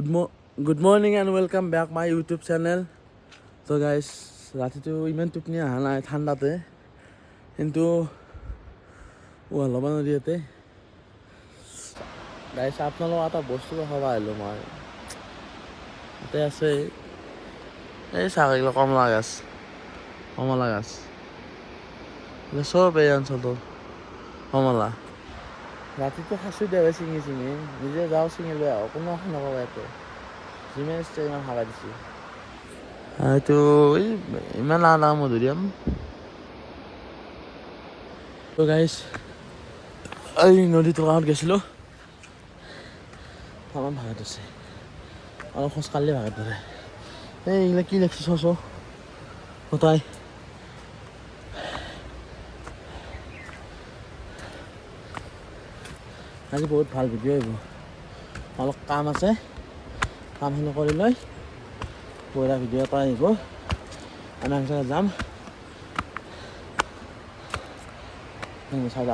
Good morning and welcome back my YouTube channel. So guys, ৰাতিটো ইমান টোপনি অহা নাই ঠাণ্ডাতে, কিন্তু অলপমান নদীতে গাইছ আপোনালোকক এটা বস্তু দেখাব আহিলোঁ মই। ইয়াতে আছে এই চাহগিলা কমলা গাছ, চব এই অঞ্চলটো কমলা। ৰাতিটো সাঁচি দেৱে ছিঙি নিজে যাওঁ ছিঙি লৈ আহোঁ, কোনো এখন নকওঁ ইয়াতে যিমান ইচ্ছা ইমান হাৱা দিছে। এইটো ইমান ডাঙৰ মধুৰিআম। তো গাইছ এই নদীটোৰ কাষত গৈছিলোঁ, আমাৰ ভাগত আছে অলপ খোজ কাঢ়িলে ভাগত ধৰে। এইগিলা কি লিখিছে চচ গোটাই আজি বহুত ভাল ভিডিঅ' আহিব। অলপ কাম আছে, কামখিনি কৰি লৈ বঢ়িয়া ভিডিঅ' এটা আহিব। আমি একজেগাত যাম চাই।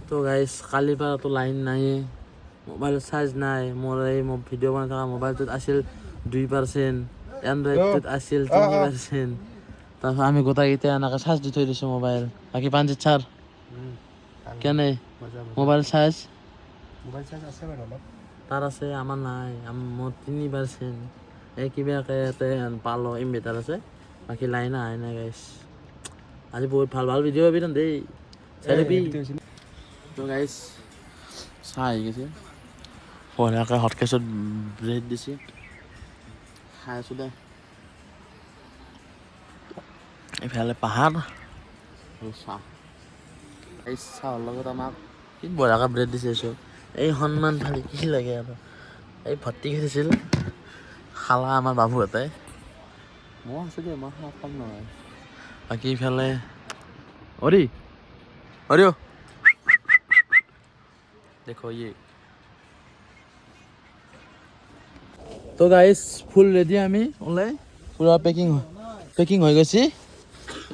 তো গাইছ কালিৰ পৰাতো লাইন নাই, মোবাইলত চাৰ্জ নাই। মোৰ এই ভিডিঅ' বনাই থকা মোবাইলটোত আছিল 2%, এণ্ড্ৰইডটোত আছিল 3%। তাৰপিছত আমি গোটেইকেইটা এনেকৈ চাৰ্জ দি থৈ দিছোঁ মোবাইল। বাকী পাঞ্জিত ছাৰ কেনে মোবাইল চাৰ্জ? আছে বাৰু অলপ। তাৰ আছে, আমাৰ নাই। মোৰ 3%। এই কিবাকৈ ইয়াতে পালোঁ ইনভাৰ্টাৰ আছে, বাকী লাইন আহাই নাই গাইছ। আজি বহুত ভাল ভাল ভিডিঅ' পাবি দেই, চাই দিবি। তো গাইছ চাহ আহি গৈছে, বঢ়িয়াকৈ হটকেছত ব্ৰেড দিছে, খাই আছোঁ দে। এইফালে পাহাৰ আৰু চাহ। এই চাহৰ লগত আমাক কি বঢ়িয়াকৈ ব্ৰেড দিছে। চব এই সন্মান থালি কি লাগে আৰু এই ভৰ্তি খেলিছিল খালা আমাৰ বাবুহঁতে। মই আছোঁ দে, মই খাওঁ কম নহয়। বাকী ইফালে অৰি দেখো ইয়ে। তো গাইছ ফুল ৰেডি, আমি ওলাই পুৰা পেকিং হৈ গৈছে।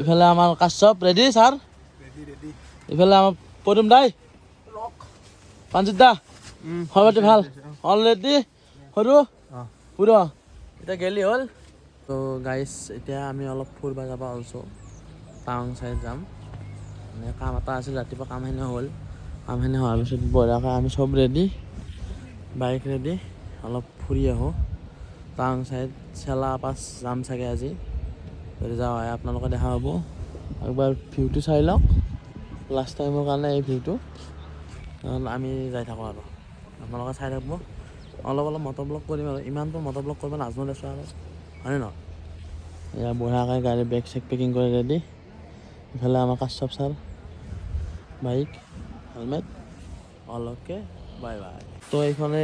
ইফালে আমাৰ কাশ্যপ ৰেডি ছাৰ, ইফালে আমাৰ পদুম দাই, পাঞ্জিত দা খবৰ পাতি ভাল অলৰেডি সৰু পুৰা এতিয়া গেলি হ'ল। তো গাইছ এতিয়া আমি অলপ ফুৰিব যাব ওলাইছোঁ, টাউন চাইড যাম। মানে কাম এটা আছিল ৰাতিপুৱা, কামখিনি হ'ল। কামখিনি হোৱাৰ পিছত বঢ়িয়াকৈ আমি চব ৰেডি, বাইক ৰেডি, অলপ ফুৰি আহোঁ টাউন চাইড। চেলা পাছ যাম চাগে আজি, যদি যাওঁ হয় আপোনালোকে দেখা পাব। একবাৰ ভিউটো চাই লওক, লাষ্ট টাইমৰ কাৰণে এই ভিউটো আমি যাই থাকোঁ আৰু আপোনালোকে চাই থাকিব। অলপ মটৰ ব্লগ কৰিম আৰু ইমানটো মটৰ ব্লগ কৰিব নাজানো দেচোন আৰু, হয়নে নহয়? এয়া বঢ়িয়াকৈ গাড়ী বেগ চেগ পেকিং কৰি ৰেডি। ইফালে আমাৰ কাশ্যপ ছাৰ, বাইক হেলমেট, অলকে বাই বাই। তো এইখনে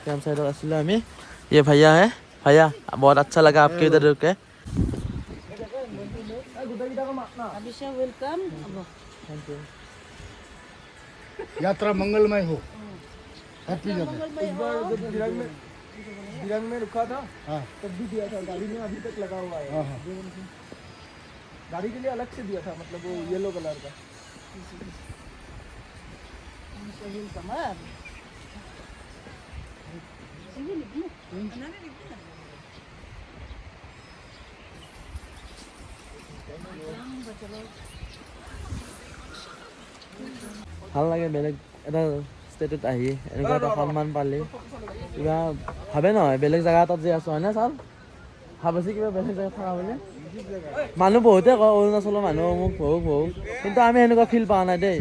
কেম্প साइडर आसिले আমি। ये भैया है, भैया बहुत अच्छा लगा आपके इधर रुके। वेलकम। Thank you. यात्रा मंगलमय हो। Happy journey. इस बार जब दिरंग में रुका था, हाँ तब भी दिया था, गाड़ी में अभी तक लगा हुआ है। हाँ। गाड़ी के लिए अलग से दिया था, मतलब वो येलो कलर का। ভাল লাগে বেলেগ এটা ষ্টেটত আহি এনেকুৱা এটা সন্মান পালি, কিবা ভাবে নহয় বেলেগ জেগা এটাত যে আছোঁ, হয়নে ছাৰ? ভাবিছে কিবা বেলেগ জেগাত থকা বুলি। মানুহ বহুতে কয় অৰুণাচলৰ মানুহ মোক বহু, কিন্তু আমি সেনেকুৱা ফিল পোৱা নাই দেই।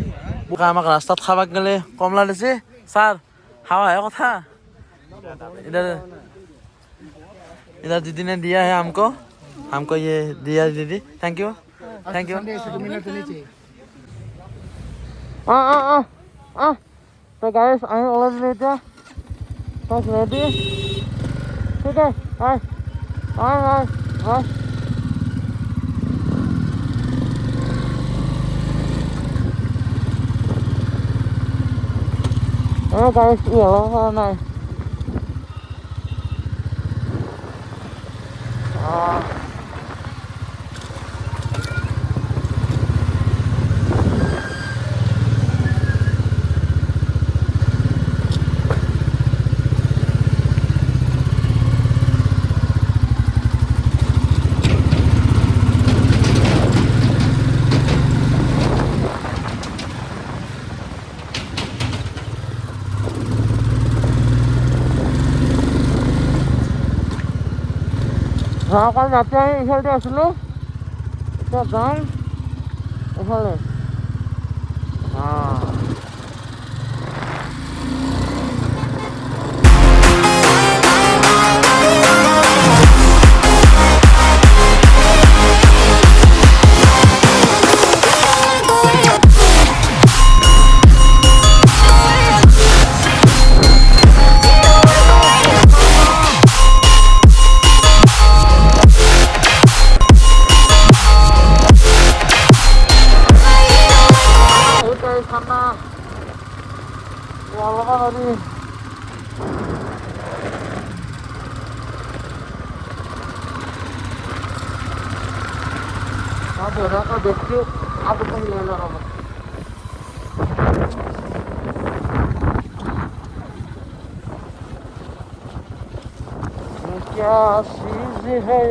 আমাক ৰাস্তাত খাব গ'লে কমলা দিছে ছাৰ, খাৱাহে কথা। इधर दीदी ने दिया है हमको ये दिया दीदी, थैंक यू। तो गाइस आई ऑलरेडी रेडी, बस रेडी, ठीक है। हाय guys, iya loh, nice. কালি ৰাতি আমি ইফালে আছিলোঁ, এতিয়া যাম এফালে। क्या चीज है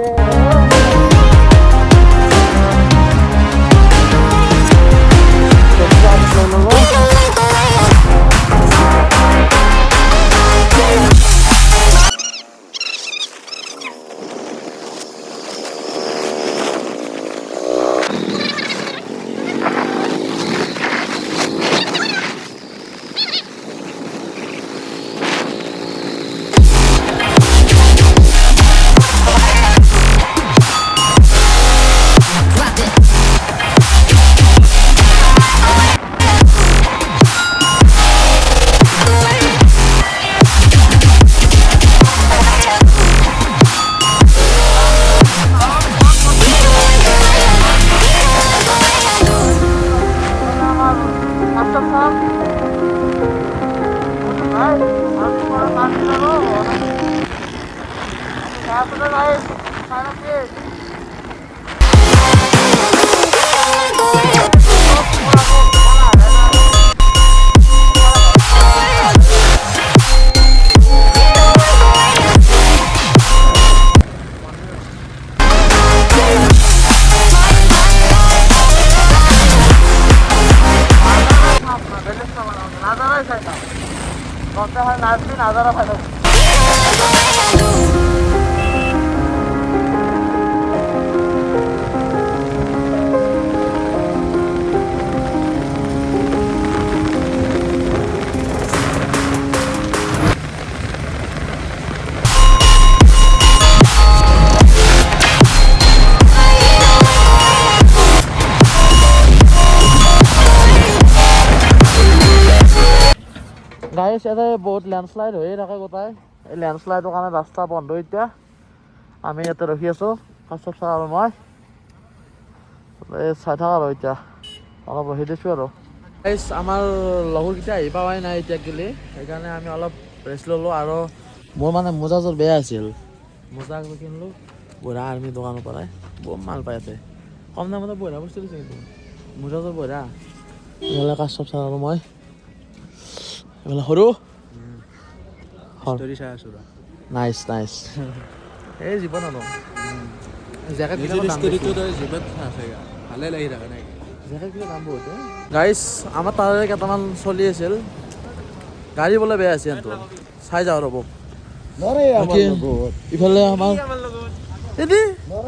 গাইছ ইয়াতে বহুত লেণ্ডশ্লাইড হৈয়ে থাকে গোটাই। এই লেণ্ডশ্লাইডৰ কাৰণে ৰাস্তা বন্ধ এতিয়া। আমি ইয়াতে ৰখি আছোঁ, কাশ্যপ ছাৰ আৰু মই চাই থাকা আৰু এতিয়া অলপ ৰখি দিছোঁ আৰু। গাইছ আমাৰ লগৰকেইটা আহি পাৱাই নাই এতিয়া গেলি, সেইকাৰণে আমি অলপ ৰেষ্ট ল'লোঁ। আৰু মোৰ মানে মোজাযোৰ বেয়া আছিল, মোজাযোৰ কিনিলোঁ বঢ়া আৰ্মি দোকানৰ পৰাই, বহুত মাল পাই ইয়াতে, কম দামতে বঢ়া বস্তু দিছে কিন্তু মোজাযোৰ বঢ়া। এইফালে কাশ্যপ ছাৰ আৰু মই, এইফালে সৰু নাইচ নাইচ। এই জীৱন আৰু গাইছ আমাৰ তাৰে কেইটামান চলি আছিল, গাড়ী বোলে বেয়া আছে সিহঁতৰ, চাই যাওঁ ৰ'ব। ইফালে আমাৰ এদি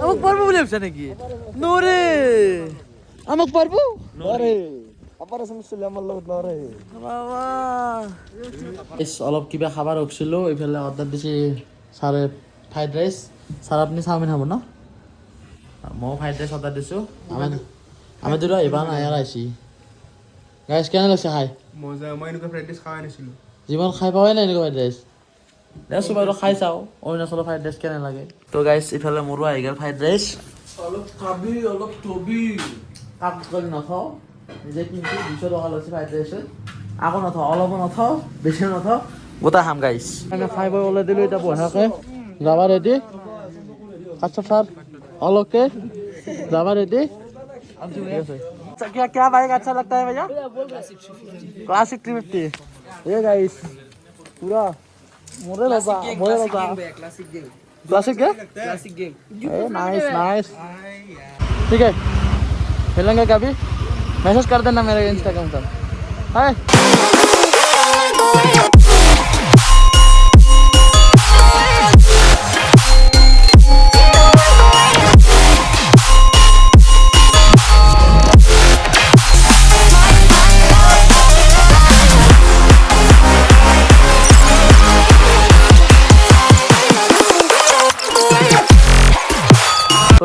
আমাক পাৰব বুলি ভাবিছা নেকি? নৰে আমাক পাৰব অলপ কিবা খাবাৰ উঠছিল। এইফালে অৰ্ডাৰ দিছে ছাৰে ফ্ৰাইড ৰাইচ। ছাৰ আপুনি চাওমিন খাব ন? ময়ো ফ্ৰাইড ৰাইচ অৰ্ডাৰ দিছোঁ। আমি দুটা এইবাৰ নাই আৰু আহিছি। গাইছ কেনে লাগিছে খাই? মজা, মই এনেকুৱা ফ্ৰাইড ৰাইচ খাই নাছিলোঁ। যিমান খাই পাৱাই নাই এনেকুৱা ফ্ৰাইড ৰাইচ। দেচোন বাৰু খাই চাওঁ অৰুণাচলৰ ফ্ৰাইড ৰাইচ কেনে লাগে। তো গাইছ ইফালে মোৰো আহি গ'ল ফ্ৰাইড ৰাইচ। অলপ খাবি অলপ থবি, কাক কৰি নথওঁ নিজে কিন্তু 200 টকা লৈছে ফ্ৰাইড ৰাইচত। আকৌ নথওঁ, অলপো নথওঁ, বেছিও নথওঁ, গোটা খাম গাইছ। আমি খাই বৈ ওলাই দিলোঁ এতিয়া বঢ়াকৈ যাবা ৰেডি। কাশ্যপ ছাৰ অলপকে যাবা ৰেডি। क्या बाइक अच्छा लगता है भैया? क्लासिक 350। ये गाइस पूरा मोरे लगा क्लासिक गेम। नाइस नाइस, ठीक है खेलेंगे कभी, मैसेज कर देना मेरे इंस्टाग्राम पर। हाय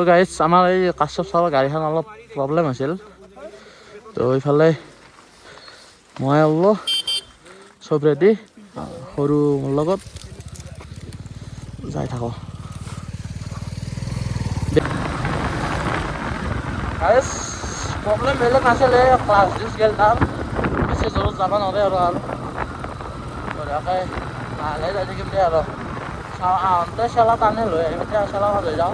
গাইজ আমাৰ এই কাশ্যপ ছাৰৰ গাড়ীখন অলপ প্ৰব্লেম হৈছিল তো এইফালে মই অলপ চব ৰেডি সৰু মোৰ লগত যাই থাকোঁ গাইজ প্ৰব্লেম বেলেগ নাছিলে ক্লাছ ডিছ গেল তাৰ বেছি জোৰত যাব নোৱাৰে আৰু বঢ়িয়াকৈ লাহে যাই থাকিম দে আৰু আহোঁতে চেলা টানে লৈ আহিম এতিয়া চেলা লৈ যাওঁ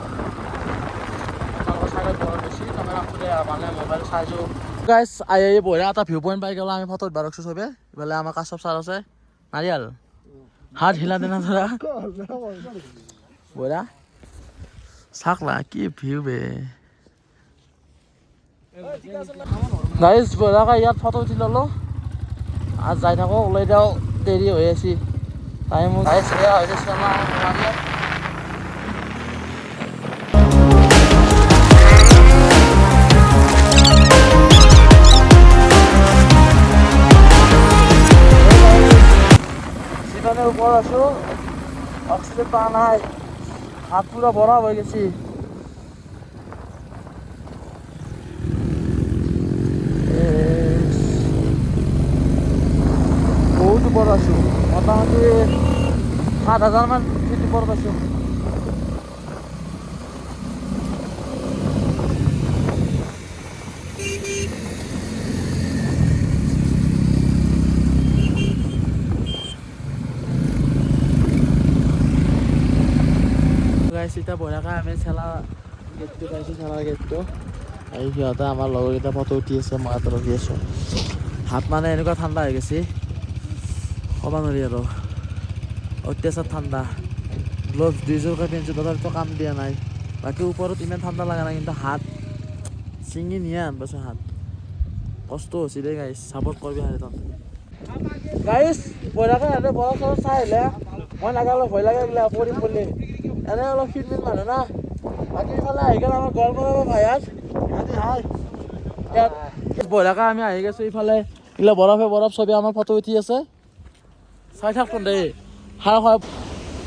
আপোনালোকৰ চাইডত বৰ বেছি কেমেৰা ফুৰে মানে মোবাইল চাইছোঁ গাইজ আহি বঢ়িয়া এটা ভিউ পইণ্ট পাই গ'লোঁ আমি ফটো উঠিব ৰাখিছোঁ চবে ইফালে আমাৰ কাশ্যপ ছাৰ আছে নাৰিয়াল হাত হিলা দিনা ধৰা বঢ়িয়া চাক না কি ভিউ বে গাইজ বঢ়িয়াকৈ ইয়াত ফটো উঠি ল'লোঁ আৰু যাই থাকোঁ ওলাই যাওঁ দেৰি হৈ আছে টাইম গাইজ এয়া হৈ গৈছে আমাৰ যিমানে ওপৰত আছোঁ অক্সিজেন পোৱা নাই হাত পুৰা বৰফ হৈ গৈছে বহুত ওপৰত আছোঁ মোটামুটি ৭,০০০ মান ফিট ওপৰত আছোঁ এতিয়া বঢ়িয়াকৈ আমি চেলা গেটটো পাইছোঁ চেলাৰ গেটটো আৰু সিহঁতে আমাৰ লগৰকেইটা ফটো উঠি আছে মই ইয়াত ৰখি আছোঁ হাত মানে এনেকুৱা ঠাণ্ডা হৈ গৈছে ক'ব নোৱাৰি আৰু অত্যাচাৰ ঠাণ্ডা গ্ল'ভছ দুইযোৰকৈ পিন্ধিছোঁ তথাপিতো কাম দিয়া নাই বাকী ওপৰত ইমান ঠাণ্ডা লগা নাই কিন্তু হাত ছিঙি নিয়ে আনবাছোঁ হাত কষ্ট হৈছে দেই গাইজ ছাপৰ্ট কৰিবি হাতত গাইজ বঢ়িয়াকৈ সিহঁতে বৰফ চৰফ চাই আহিলে মই নাগালে ভয় লাগে এইবিলাক পৰিম বুলি এনে অলপ ফিটমিট মানুহ না বাকী ইফালে আহি গ'ল আমাৰ গল্প ভাইয়াত হাই ইয়াত বঢ়িয়াকৈ আমি আহি গৈছোঁ ইফালে এইগিলা বৰফে বৰফ চবে আমাৰ ফটো উঠি আছে চাই থাকোঁ দেই সাৰ হয়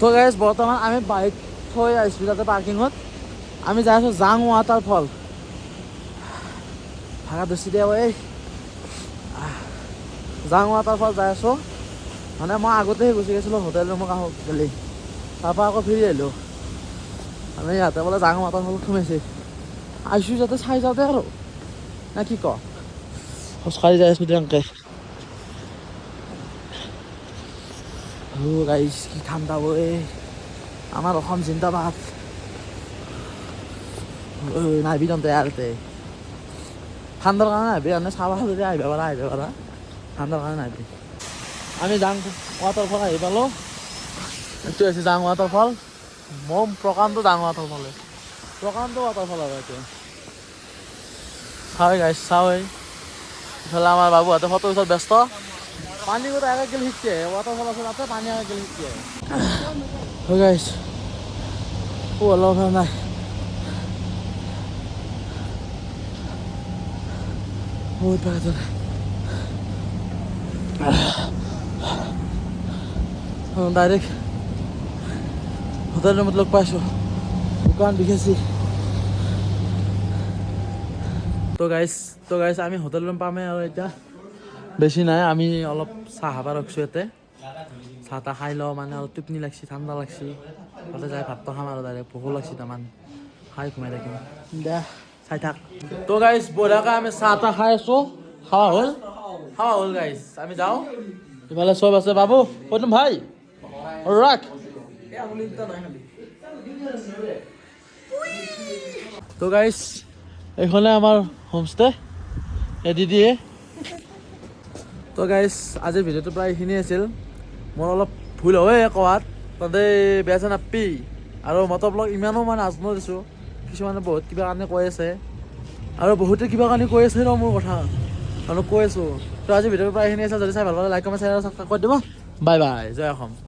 তো গাইজ বৰ্তমান আমি বাইক থৈ আহিছোঁ তাতে পাৰ্কিঙত আমি যাই আছোঁ জাং ৱাটাৰফল ভাগা ধৰিছে দিয়া এই জাং ৱাটাৰফল যাই আছোঁ মানে মই আগতেহে গুচি গৈছিলোঁ হোটেল ৰুমত আহোঁ গ'লে তাৰপৰা আকৌ ফিৰি আহিলোঁ আমি ইয়াতে বোলে জাং ৱাটাৰফলত সোমাইছে আহিছোঁ যাতে চাই যাওঁতে আৰু নে কি ক খোজকাঢ়ি যাই আছোঁ তেনেকৈ গাইজ কি ঠাণ্ডা বৈ আমাৰ অসম জিন্দাবাদ নাহিবি তহঁতে ইয়াতে ঠাণ্ডাৰ কাৰণে নাহিবি এনে চাবা যদি আহিব পাৰা ঠাণ্ডাৰ কাৰণে নাহিবি আমি জাং ৱাটাৰফল আহি পালোঁ এইটো হৈছে জাং ৱাটাৰফল মোৰ প্ৰকাণ্ড জাং ৱাটাৰফলে প্ৰকাণ্ড ৱাটাৰফল আৰু এইটো চাওঁৱে গাইজ চাওঁৱে ইফালে আমাৰ বাবুহঁতে ফটো উঠাত ব্যস্ত পানী গোটা একে গেল শিকে ৱাটাৰফল আছে তাতে পানী একে গেল শিকে হয় গাইজ অলপ নাই বহুত পাইছোঁ ডাইৰেক্ট হোটেল ৰুমত লগ পাইছোঁ দোকান বিশেছি তো গাইজ আমি হোটেল ৰুম পামেই আৰু এতিয়া বেছি নাই আমি অলপ চাহ খাব ৰখিছোঁ ইয়াতে চাহ তাহ খাই লওঁ মানে অলপ টোপনি লাগছি ঠাণ্ডা লাগছি তাতে যাই ভাতটো খাম আৰু ডাইৰেক্ট ভোকো লাগছি তাৰমান খাই ঘুমাই থাকিম দে চাই থাক তো গাইজ বঢ়িয়াকৈ আমি চাহ তাহ খাই আছোঁ খাৱা হ'ল গাইজ আমি যাওঁ ইফালে চব আছে বাবু কৈতুম ভাই ৰাখ তো গাইজ এইখনে আমাৰ হোমষ্টে এডিডিয়ে তো গাইজ আজিৰ ভিডিঅ'টো প্ৰায় এইখিনিয়ে আছিল মোৰ অলপ ভুল হয় কোৱাত তহঁতে বেয়া চেয়া নাপাবি আৰু মটৰ ব্লগ ইমানো মই নাজনো দিছোঁ কিছুমানে বহুত কিবা কাৰণে কৈ আছে আৰু বহুতে কিবা কাৰণে কৈ আছে ন মোৰ কথা কৈ আছোঁ তো আজি ভিডিঅ'টো প্ৰায় এইখিনি আছে যদি চাই ভাল পালে লাইক কমেণ্ট শ্বেয়াৰ কৰি দিব বাই বাই জয় অসম।